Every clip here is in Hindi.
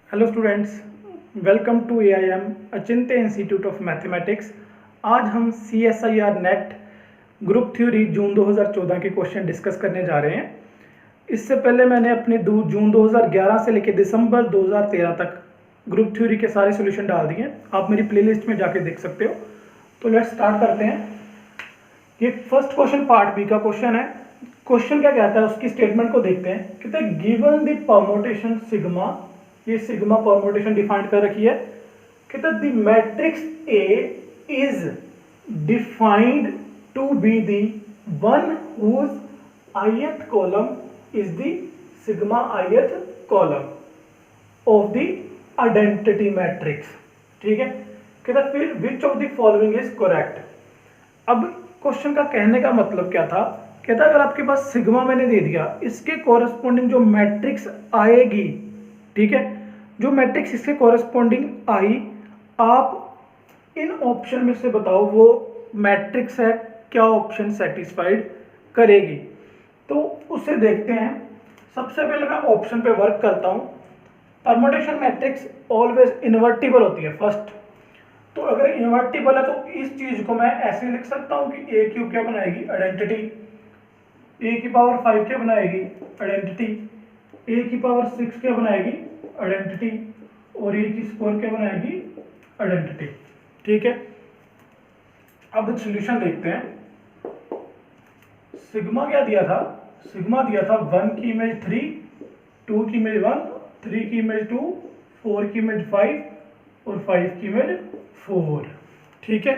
Hello students, welcome to AIM Achintya institute of mathematics. आज हम CSIR net group theory June 2014 के क्वेश्चन डिस्कस करने जा रहे हैं। इससे पहले मैंने अपने जून 2011 से लेकर दिसंबर 2013 तक ग्रुप थ्योरी के सारे सॉल्यूशन डाल दिए हैं। आप मेरी प्लेलिस्ट में जाके देख सकते हो। तो लेट्स स्टार्ट करते हैं। ये फर्स्ट क्वेश्चन पार्ट बी का क्वेश्चन है। क्वेश्चन क्या कहता है, उसकी स्टेटमेंट को देखते हैं। कहते हैं गिवन द परमुटेशन सिग्मा, ये सिग्मा परमुटेशन डिफाइंड कर रखी है। कहते हैं the matrix A is defined to be the one whose ith column is the sigma ith column of the identity matrix. ठीक है, कहता है फिर which of the following is correct. अब क्वेश्चन का कहने का मतलब क्या था, कहता है अगर आपके पास सिग्मा मैंने दे दिया, इसके कॉरेस्पॉन्डिंग जो मैट्रिक्स आएगी, ठीक है, जो मैट्रिक्स इसके कॉरेस्पॉन्डिंग आई, आप इन ऑप्शन में से बताओ वो मैट्रिक्स है, क्या ऑप्शन सेटिस्फाइड करेगी। तो उसे देखते हैं। सबसे पहले मैं ऑप्शन पे वर्क करता हूं। परमुटेशन मैट्रिक्स ऑलवेज इन्वर्टिबल होती है फर्स्ट। तो अगर इन्वर्टिबल है तो इस चीज को मैं ऐसे लिख सकता हूं कि ए क्यूब क्या बनाएगी, आइडेंटिटी, ए की पावर 5 क्या बनाएगी, आइडेंटिटी, ए की पावर 6 क्या बनाएगी, आइडेंटिटी, और ए की स्क्वायर क्या बनाएगी, आइडेंटिटी। ठीक है, अब सॉल्यूशन देखते हैं। सिग्मा क्या दिया था, सिग्मा दिया था 1 की इमेज 3, 2 की इमेज 1, 3 की इमेज 2, 4 की इमेज 5 और 5 की इमेज 4। ठीक है,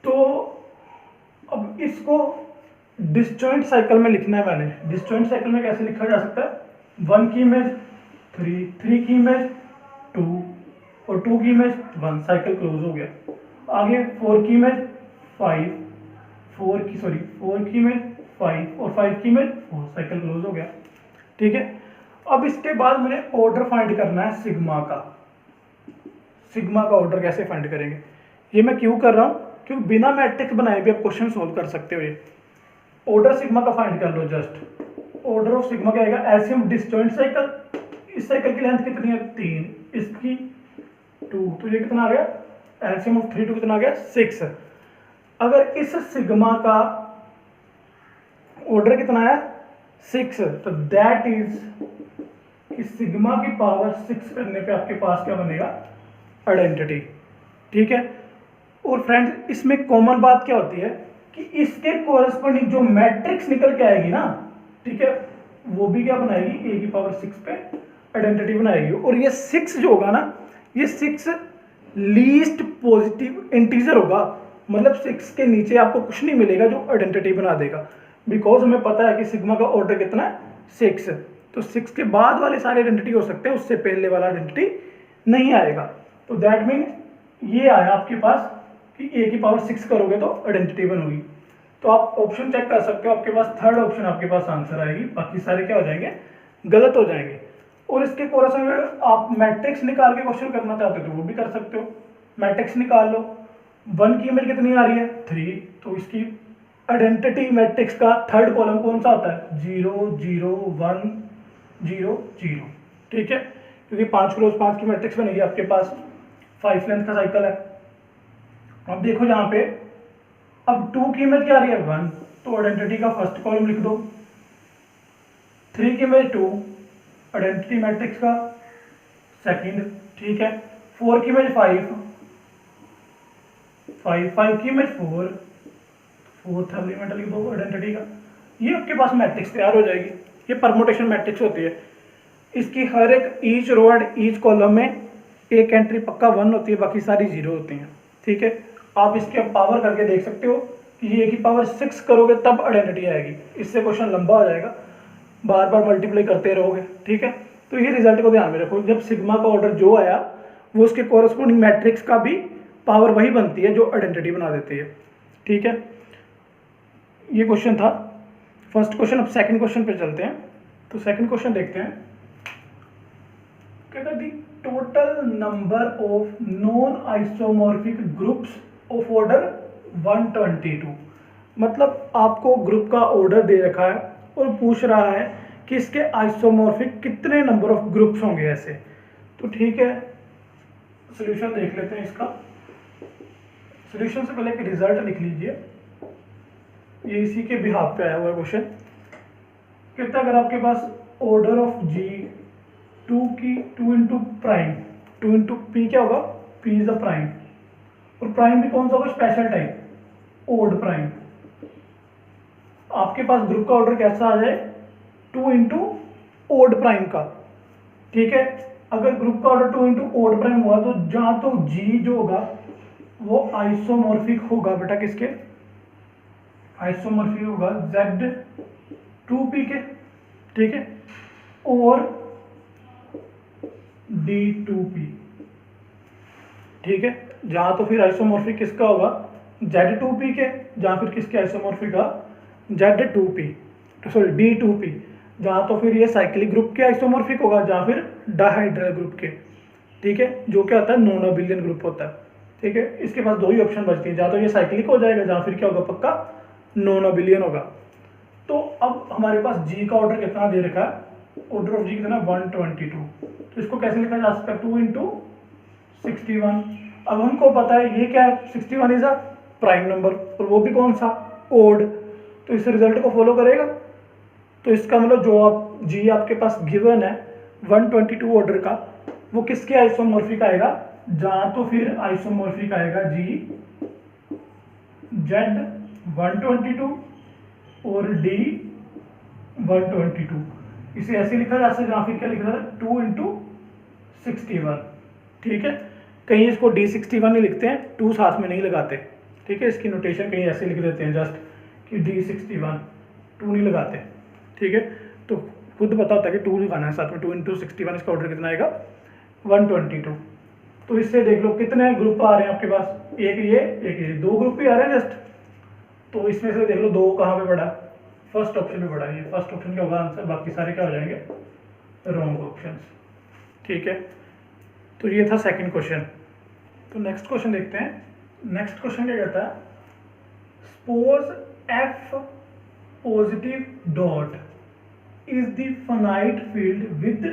तो अब इसको डिसजॉइंट साइकिल में लिखना है मैंने। डिसजॉइंट साइकिल में कैसे लिखा जा सकता है, 1 की इमेज 3, 3 की इमेज 2 और 2 की इमेज 1, साइकिल क्लोज हो गया। आगे 4 की इमेज 5, 4 की इमेज 5 और 5 की इमेज 4, साइकिल क्लोज हो गया। ठीक है, अब इसके बाद मैंने ऑर्डर फाइंड करना है सिग्मा का। सिग्मा का ऑर्डर कैसे फाइंड करेंगे, ये मैं क्यों कर रहा हूं, क्योंकि बिना मैट्रिक्स बनाए भी आप क्वेश्चन सोल्व कर सकते हो। ये ऑर्डर सिग्मा का फाइंड कर लो। जस्ट ऑर्डर ऑफ सिग्मा क्या आएगा, एलसीएम डिसजॉइंट साइकिल, इस साइकिल की लेंथ कितनी है 3, इसकी 2, तो ये कितना आ गया, एलसीएम ऑफ 3 2 कितना आ गया 6। अगर इस सिग्मा का ऑर्डर कितना है 6, तो दैट इज कि सिग्मा की पावर 6 करने पे आपके पास क्या बनेगा, आइडेंटिटी। ठीक है, और फ्रेंड्स इसमें कॉमन बात क्या होती है कि इसके कोरस्पॉन्डिंग जो मैट्रिक्स निकल के आएगी ना, ठीक है, वो भी क्या बनाएगी, ए की पावर 6 पे आइडेंटिटी बनाएगी। और ये 6 जो होगा ना, ये 6 लीस्ट पॉजिटिव इंटीजर होगा, मतलब 6 के नीचे आपको कुछ नहीं मिलेगा जो आइडेंटिटी बना देगा। बिकॉज हमें पता है कि सिग्मा का ऑर्डर कितना है 6, तो 6 के बाद वाले सारे आइडेंटिटी हो सकते हैं, उससे पहले वाला आइडेंटिटी नहीं आएगा। तो दैट मीन ये आया आपके पास कि ए की पावर 6 करोगे तो आइडेंटिटी बनोगी। तो आप ऑप्शन चेक कर सकते हो, आपके पास थर्ड ऑप्शन आपके पास आंसर आएगी, बाकी सारे क्या हो जाएंगे, गलत हो जाएंगे। और इसके कोरस में आप मैट्रिक्स निकाल के क्वेश्चन करना चाहते हो तो वो भी कर सकते हो। मैट्रिक्स निकाल लो, 1 की इमेज कितनी आ रही है 3, तो इसकी आइडेंटिटी मैट्रिक्स का थर्ड कॉलम कौन सा आता है, 0 0 1 0 0। ठीक है, क्योंकि 5 क्रॉस 5 की मैट्रिक्स बनेगी आपके पास, 5 लेंथ का साइकिल है। अब देखो यहाँ पे, अब 2 की इमेज क्या आ रही है 1, तो आइडेंटिटी का फर्स्ट कॉलम लिख दो। 3 की इमेज 2, आइडेंटिटी मैट्रिक्स का सेकंड। ठीक है, 4 की इमेज 5, 5 की इमेज 4, फोर्थ एलिमेंट लिख दो आइडेंटिटी का। ये आपके पास मैट्रिक्स तैयार हो जाएगी। ये परमुटेशन मैट्रिक्स होती है। इसकी हर एक each row and each column में एक एंट्री पक्का 1 होती है, बाकी सारी 0 होती हैं। ठीक है, आप इसके पावर करके देख सकते हो कि ये की पावर 6 करोगे तब आइडेंटिटी आएगी। इससे क्वेश्चन लंबा हो जाएगा, बार बार मल्टीप्लाई करते रहोगे। ठीक है, तो ये रिजल्ट को ध्यान में रखो, जब सिग्मा का ऑर्डर जो आया वो उसके कोरस्पॉन्डिंग मैट्रिक्स का भी पावर वही बनती है जो आइडेंटिटी बना देती है। ठीक है, ये क्वेश्चन था फर्स्ट क्वेश्चन। अब सेकंड क्वेश्चन पे चलते हैं। तो सेकंड क्वेश्चन देखते हैं। कहता है total number of non isomorphic groups of order 122, मतलब आपको ग्रुप का ऑर्डर दे रखा है और पूछ रहा है कि इसके आइसोमॉर्फिक कितने नंबर ऑफ ग्रुप्स होंगे ऐसे। तो ठीक है, सॉल्यूशन देख लेते हैं इसका। सॉल्यूशन से पहले एक रिजल्ट लिख लीजिए, ये इसी के बिहाफ पे आया हुआ क्वेश्चन। कहता है अगर आपके पास order of G 2 into prime, 2 into P क्या होगा, पी इज अ प्राइम, और प्राइम भी कौन सा होगा, स्पेशल टाइप, ओड प्राइम। आपके पास ग्रुप का ऑर्डर कैसा आ जाए, 2 इंटू ओड प्राइम का। ठीक है, अगर ग्रुप का ऑर्डर 2 इंटू ओड प्राइम हुआ तो जहां तो जी जो होगा वो आइसोमॉर्फिक होगा बेटा किसके, आइसोमॉर्फिक होगा Z2P के। ठीक है, और D2P। ठीक है, जहां तो फिर आइसोमॉर्फिक किसका होगा, Z2P के, जहां फिर किसके आइसोमॉर्फिक का, Z2P, सॉरी D2P, जहां तो फिर ये साइक्लिक ग्रुप के आइसोमॉर्फिक होगा, जहां फिर डाइहाइड्रल ग्रुप के। ठीक है, जो क्या होता है, नॉन अबिलियन ग्रुप होता है। ठीक है, इसके पास दो ही ऑप्शन बचती है, जहां तो ये साइक्लिक हो जाएगा, जहां फिर क्या होगा, पक्का नॉन अबिलियन होगा। तो अब हमारे पास जी का ऑर्डर कितना दे रखा है, ऑर्डर ऑफ जी कितना, 122। तो इसको कैसे लिखा जा सकता है, 2 इंटू 61। अब हमको पता है ये क्या है, 61 इज अ प्राइम नंबर, और वो भी कौन सा, ओड। तो इस रिजल्ट को फॉलो करेगा। तो इसका मतलब जो आप जी आपके पास गिवन है 122 ऑर्डर का, वो किसके आइसोमॉर्फिक आएगा, जहां तो फिर आइसोमॉर्फिक आएगा जी Z122 और D122। इसे ऐसे लिखा जा सकता है, जहां फिर क्या लिखा जाता है, 2 इंटू 61। ठीक है, कहीं इसको D61 ही लिखते हैं, 2 साथ में नहीं लगाते। ठीक है, इसकी नोटेशन कहीं ऐसे लिख देते हैं जस्ट कि D61, 2 नहीं लगाते। ठीक है, तो खुद पता होता है कि 2 लगाना है साथ में, 2 इंटू 61, इसका ऑर्डर कितना आएगा, 122। तो इससे देख लो कितने ग्रुप आ रहे हैं आपके पास, एक ये, दो ग्रुप ही आ रहे हैं जस्ट। तो इसमें से देख लो दो कहाँ पे पड़ा, फर्स्ट ऑप्शन में पड़ा, ये फर्स्ट ऑप्शन क्या होगा आंसर, बाकी सारे क्या हो जाएंगे, रॉन्ग ऑप्शंस। ठीक है, तो ये था सेकंड क्वेश्चन। तो नेक्स्ट क्वेश्चन देखते हैं। नेक्स्ट क्वेश्चन क्या कहता है, suppose F positive dot is the finite field with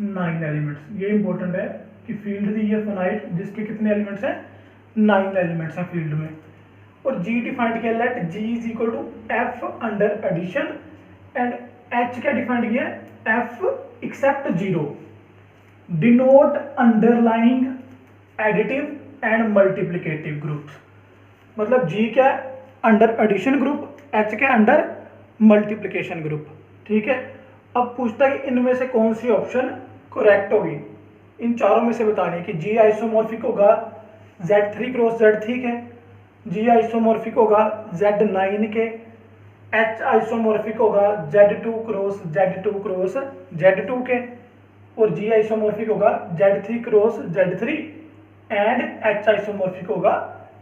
9 elements. ये इंपॉर्टेंट है कि फील्ड दी है फाइनाइट, जिसके कितने एलिमेंट्स हैं, 9 एलिमेंट्स हैं फील्ड में। और G डिफाइंड किया, let G is equal to F under addition, and H क्या डिफाइंड किया है, F except 0, denote underlying additive and multiplicative groups. मतलब G क्या है, अंडर एडिशन ग्रुप, H क्या अंडर मल्टीप्लिकेशन ग्रुप। ठीक है, अब पूछता है कि इनमें से कौन सी ऑप्शन करेक्ट होगी, इन चारों में से बतानी है कि G आइसोमॉर्फिक होगा Z3 क्रॉस Z, ठीक है, G आइसोमॉर्फिक होगा Z9 के, H आइसोमॉर्फिक होगा Z2 क्रॉस Z2 के, और G आइसोमॉर्फिक होगा Z3 cross Z3, and H isomorphic होगा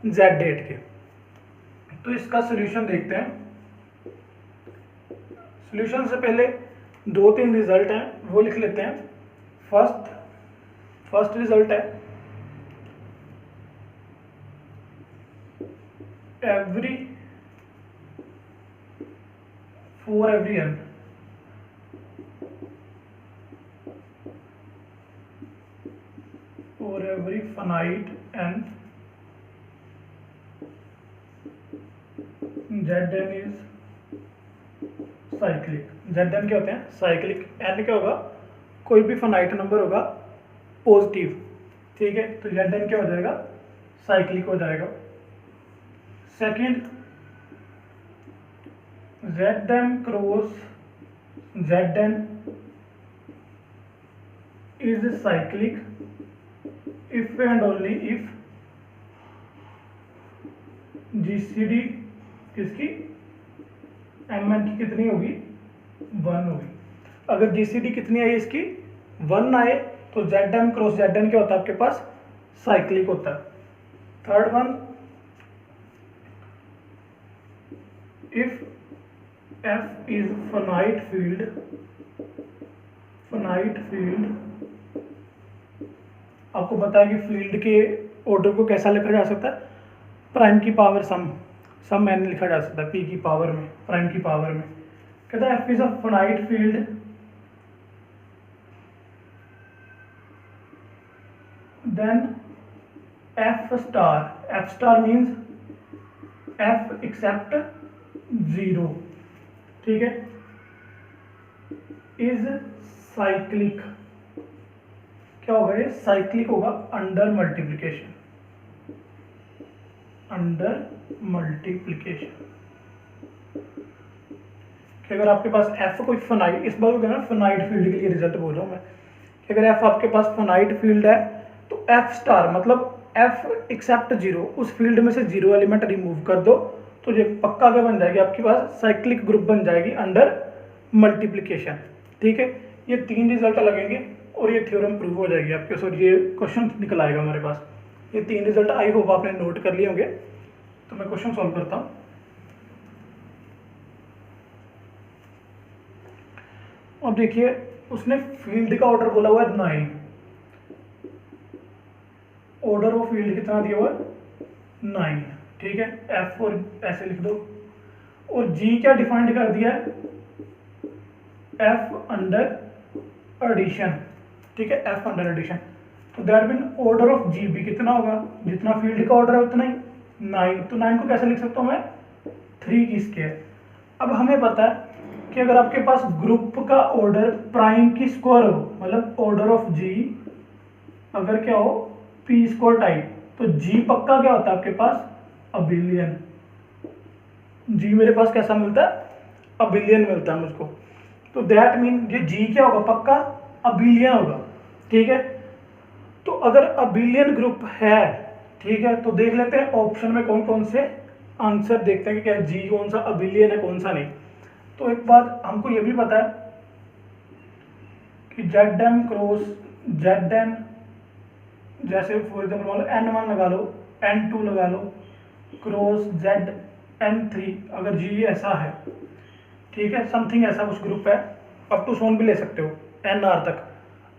Z8 के। तो इसका सॉल्यूशन देखते हैं। सॉल्यूशन से पहले 2-3 रिजल्ट हैं वो लिख लेते हैं। फर्स्ट रिजल्ट है for every n for every finite n Zn is cyclic. Zn क्या होते हैं, साइक्लिक। n क्या होगा, कोई भी फाइनाइट नंबर होगा पॉजिटिव। ठीक है, तो Zn क्या हो जाएगा, साइक्लिक हो जाएगा। Second, Zm cross Zn is cyclic if and only if GCD किसकी, Mn की कितनी होगी, 1 होगी। अगर GCD कितनी आई इसकी, 1 आए, तो Zm क्रॉस Zn क्या होता है आपके पास, साइक्लिक होता है। Third one, if F is finite field आपको पता है कि फील्ड के ऑर्डर को कैसा लिखा जा सकता है, प्राइम की पावर सम n लिखा जा सकता है, p की पावर में, प्राइम की पावर में। कहता है F is a finite field then F star means F except zero, ठीक है, इज साइक्लिक। क्या होगा ये? साइक्लिक होगा अंडर मल्टीप्लिकेशन, कि अगर आपके पास एफ कोई फिनाइट, इस बार ना फिनाइट फील्ड के लिए रिजल्ट बोल रहा हूँ मैं, कि अगर एफ आपके पास फिनाइट फील्ड है तो एफ स्टार मतलब एफ एक्सेप्ट जीरो, उस फील्ड में से जीरो एलिमेंट रिमूव कर दो तो ये पक्का क्या बन जाएगी आपके पास? साइक्लिक ग्रुप बन जाएगी अंडर मल्टीप्लिकेशन, ठीक है। ये 3 रिजल्ट लगेंगे और ये थ्योरम प्रूव हो जाएगी आपके, सॉरी ये क्वेश्चन निकल आएगा हमारे पास। ये 3 रिजल्ट आई होप आपने नोट कर लिए होंगे। तो मैं क्वेश्चन सॉल्व करता हूँ। अब देखिए उसने फील्ड का ऑर्डर बोला हुआ है 9, ऑर्डर ऑफ फील्ड कितना दिया हुआ है? 9, ठीक है। एफ और ऐसे लिख दो, और जी क्या डिफाइंड कर दिया है? एफ अंडर एडिशन, ठीक है, एफ अंडर एडिशन। तो दैट मीन ऑर्डर ऑफ जी भी कितना होगा? जितना फील्ड का ऑर्डर है उतना ही 9। तो 9 को कैसे लिख सकता हूँ मैं? 3 की स्क्वायर। अब हमें पता है कि अगर आपके पास ग्रुप का ऑर्डर प्राइम की स्क्वायर हो, मतलब ऑर्डर ऑफ जी अगर क्या हो? पी स्क्वायर टाइप, तो जी पक्का क्या होता है आपके पास? अबिलियन। जी मेरे पास कैसा मिलता है? अबिलियन मिलता है मुझको। तो दैट मीन ये जी क्या होगा? पक्का अबिलियन होगा, ठीक है। तो अगर अबिलियन ग्रुप है, ठीक है, तो देख लेते हैं ऑप्शन में कौन कौन से आंसर, देखते हैं कि क्या जी कौन सा अबिलियन है कौन सा नहीं। तो एक बात हमको ये भी पता है कि Z M cross Z N, जैसे फॉर एग्जाम्पल मान लो N1 लगा लो, N2 लगा लो, क्रॉस जेड N3, अगर जी ऐसा है, ठीक है, समथिंग ऐसा कुछ ग्रुप है, अप टू सोन भी ले सकते हो NR तक।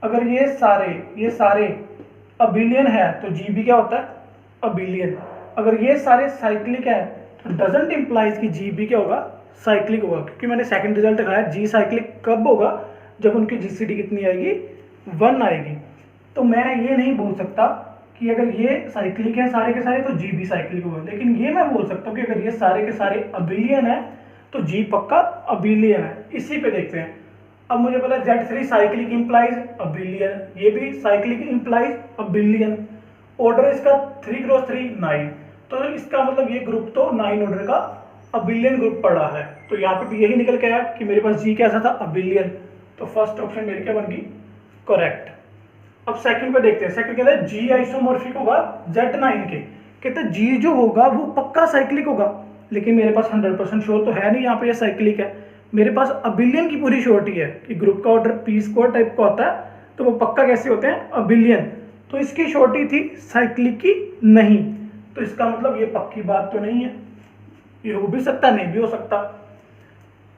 अगर ये सारे अबिलियन है तो जी भी क्या होता है? अबिलियन। अगर ये सारे साइक्लिक है तो डजंट इम्प्लाइज कि जी भी क्या होगा? साइक्लिक होगा, क्योंकि मैंने सेकंड रिजल्ट दिखाया जी साइक्लिक कब होगा? जब उनकी जीसीडी कितनी आएगी? 1 आएगी। तो मैं ये नहीं बोल सकता कि अगर ये साइक्लिक है सारे के सारे तो जी भी साइक्लिक होगा, लेकिन ये मैं बोल सकता हूँ कि अगर ये सारे के सारे अबिलियन है तो जी पक्का अबिलियन है। इसी पे देखते हैं। अब मुझे पता है Z3 साइक्लिक इंप्लाइज अबिलियन, ये भी साइक्लिक इंप्लाइज अबिलियन। ऑर्डर इसका 3 क्रॉस 3 9, तो इसका मतलब ये ग्रुप तो 9 ऑर्डर का अबिलियन ग्रुप पड़ा है। तो यहाँ पे भी यही निकल के आया कि मेरे पास जी कैसा था? अबिलियन। तो फर्स्ट ऑप्शन मेरी क्या बन गई? करेक्ट। अब सेकंड पे देखते हैं। सेकंड कहता है जी आइसोमॉर्फिक होगा Z9 के, कहते हैं जी जो होगा वो पक्का साइक्लिक होगा, लेकिन मेरे पास 100% श्योर तो है नहीं यहाँ पे ये साइक्लिक है। मेरे पास अबिलियन की पूरी श्योरिटी है कि ग्रुप का ऑर्डर पी स्क्वायर टाइप का होता है, तो वो पक्का कैसे होते हैं? अबिलियन। तो इसकी श्योरिटी थी साइक्लिक की नहीं, तो इसका मतलब ये पक्की बात तो नहीं है, ये हो भी सकता नहीं भी हो सकता।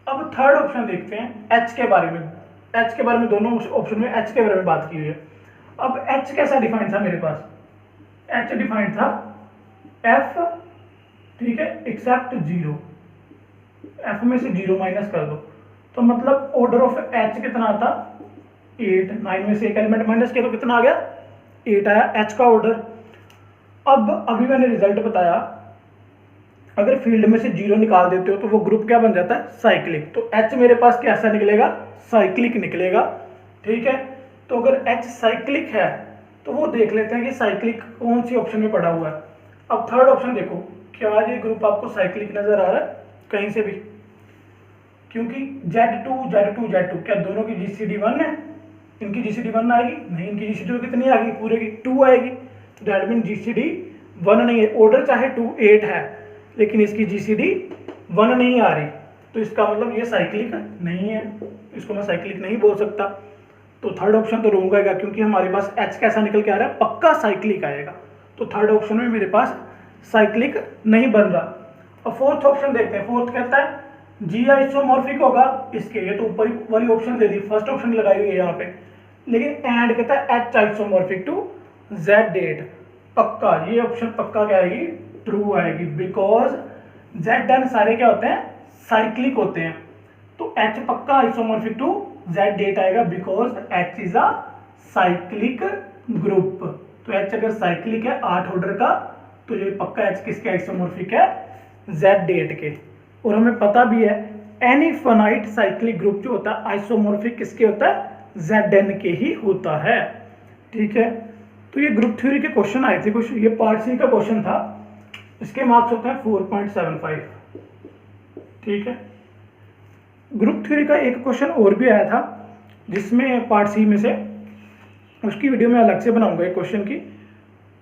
अब थर्ड ऑप्शन देखते हैं एच के बारे में। एच के बारे में दोनों ऑप्शन में एच के बारे में बात की हुई है। अब एच कैसा डिफाइंड था मेरे पास? एच डिफाइंड था एफ, ठीक है, एक्सेप्ट जीरो, एफ में से जीरो माइनस कर दो, तो मतलब ऑर्डर ऑफ एच कितना आता? 8। 9 में से एक एलिमेंट माइनस किया तो कितना आ गया? 8 आया एच का ऑर्डर। अब अभी मैंने रिजल्ट बताया, अगर फील्ड में से जीरो निकाल देते हो तो वो ग्रुप क्या बन जाता है? साइक्लिक। तो एच मेरे पास कैसा निकलेगा? साइक्लिक निकलेगा, ठीक है। तो अगर एच साइक्लिक है तो वो देख लेते हैं कि साइक्लिक कौन सी ऑप्शन में पड़ा हुआ है। अब थर्ड ऑप्शन देखो, क्या ये ग्रुप आपको साइक्लिक नजर आ रहा है कहीं से भी? क्योंकि Z2 क्या दोनों की जीसीडी 1 है? इनकी जीसीडी 1 आएगी नहीं, इनकी जीसीडी कितनी आएगी? पूरे की 2 आएगी। तो दैट मीन जीसीडी 1 नहीं है। ऑर्डर चाहे 2 8 है, लेकिन इसकी जीसीडी 1 नहीं आ रही, तो इसका मतलब ये साइक्लिक नहीं है, इसको मैं साइक्लिक नहीं बोल सकता। तो थर्ड ऑप्शन तो रॉन्ग आएगा, क्योंकि हमारे पास एच कैसा निकल के आ रहा है? पक्का साइक्लिक आएगा। तो थर्ड ऑप्शन में मेरे पास साइक्लिक नहीं बन रहा। अब फोर्थ ऑप्शन देखते हैं। फोर्थ कहता है जी आइसोमॉर्फिक होगा इसके, ये तो ऊपर वाली ऑप्शन दे दी, फर्स्ट ऑप्शन लगाई हुई है यहाँ पे, लेकिन एंड कहता है एच आइसोमॉर्फिक टू Z8। पक्का ये ऑप्शन पक्का क्या आएगी? ट्रू आएगी, बिकॉज Z10 सारे क्या होते हैं? साइक्लिक होते हैं। तो H पक्का आइसोमॉर्फिक टू Z8 आएगा, because H is a cyclic group. तो H अगर साइक्लिक है 8 ऑर्डर का, तो ये पक्का H किसके आइसोमॉर्फिक है, Z8 के। और हमें पता भी है एनी फाइनाइट साइक्लिक ग्रुप जो होता है आइसोमॉर्फिक किसके होता है, Zn के ही होता है। ठीक है, तो ये ग्रुप थ्योरी के क्वेश्चन आए थे कुछ, ये पार्ट सी का क्वेश्चन था, इसके मार्क्स होते हैं 4.75। ठीक है, ग्रुप थ्योरी का एक क्वेश्चन और भी आया था जिसमें पार्ट सी में से, उसकी वीडियो मैं अलग से बनाऊंगा एक क्वेश्चन की,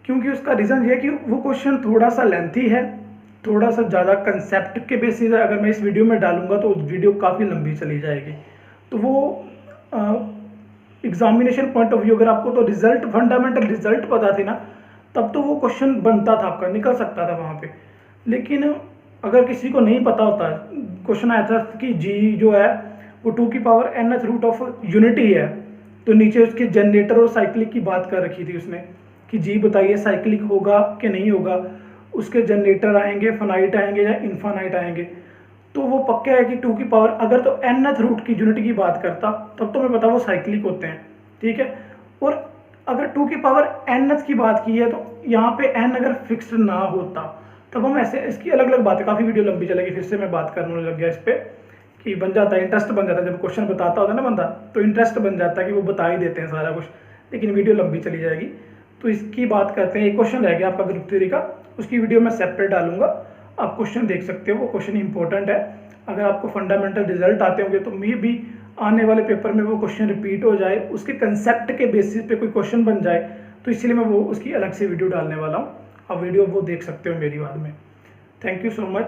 क्योंकि उसका रीज़न ये है कि वो क्वेश्चन थोड़ा सा लेंथी है, थोड़ा सा ज़्यादा कंसेप्ट के बेसिस है। अगर मैं इस वीडियो में डालूंगा तो वीडियो काफ़ी लंबी चली जाएगी। तो वो एग्जामिनेशन पॉइंट ऑफ व्यू, अगर आपको तो रिजल्ट, फंडामेंटल रिजल्ट पता थी ना, तब तो वो क्वेश्चन बनता था, आपका निकल सकता था वहाँ पे। लेकिन अगर किसी को नहीं पता होता, क्वेश्चन आया था कि जी जो है वो 2 की power nth root of unity है, तो नीचे उसके जनरेटर और साइक्लिक की बात कर रखी थी उसने कि जी बताइए साइक्लिक होगा कि नहीं होगा, उसके जनरेटर आएंगे, फाइनाइट आएंगे या इनफाइनाइट आएंगे। तो वो पक्का है कि 2 की पावर, अगर तो nth रूट की यूनिटी की बात करता तब तो मैं पता वो साइक्लिक होते हैं। ठीक है, और अगर 2 की पावर nth की बात की है तो यहाँ पे n अगर फिक्स्ड ना होता तब हम ऐसे, इसकी अलग अलग बात है, काफ़ी वीडियो लंबी चलेगी, फिर से मैं बात करने लग गया इस पर कि बन जाता है, इंटरेस्ट बन जाता है। जब क्वेश्चन बताता होता है ना बंदा, तो इंटरेस्ट बन जाता है कि वो बता ही देते हैं सारा कुछ, लेकिन वीडियो लंबी चली जाएगी। तो इसकी बात करते हैं, एक क्वेश्चन रह गया आपका ग्रुप थ्योरी का, उसकी वीडियो मैं सेपरेट डालूंगा, आप क्वेश्चन देख सकते हो, वो क्वेश्चन इंपॉर्टेंट है। अगर आपको फंडामेंटल रिजल्ट आते होंगे तो मे भी आने वाले पेपर में वो क्वेश्चन रिपीट हो जाए, उसके कंसेप्ट के बेसिस पे कोई क्वेश्चन बन जाए, तो इसलिए मैं वो उसकी अलग से वीडियो डालने वाला हूँ। आप वीडियो वो देख सकते हो मेरी बाद में। Thank you so much.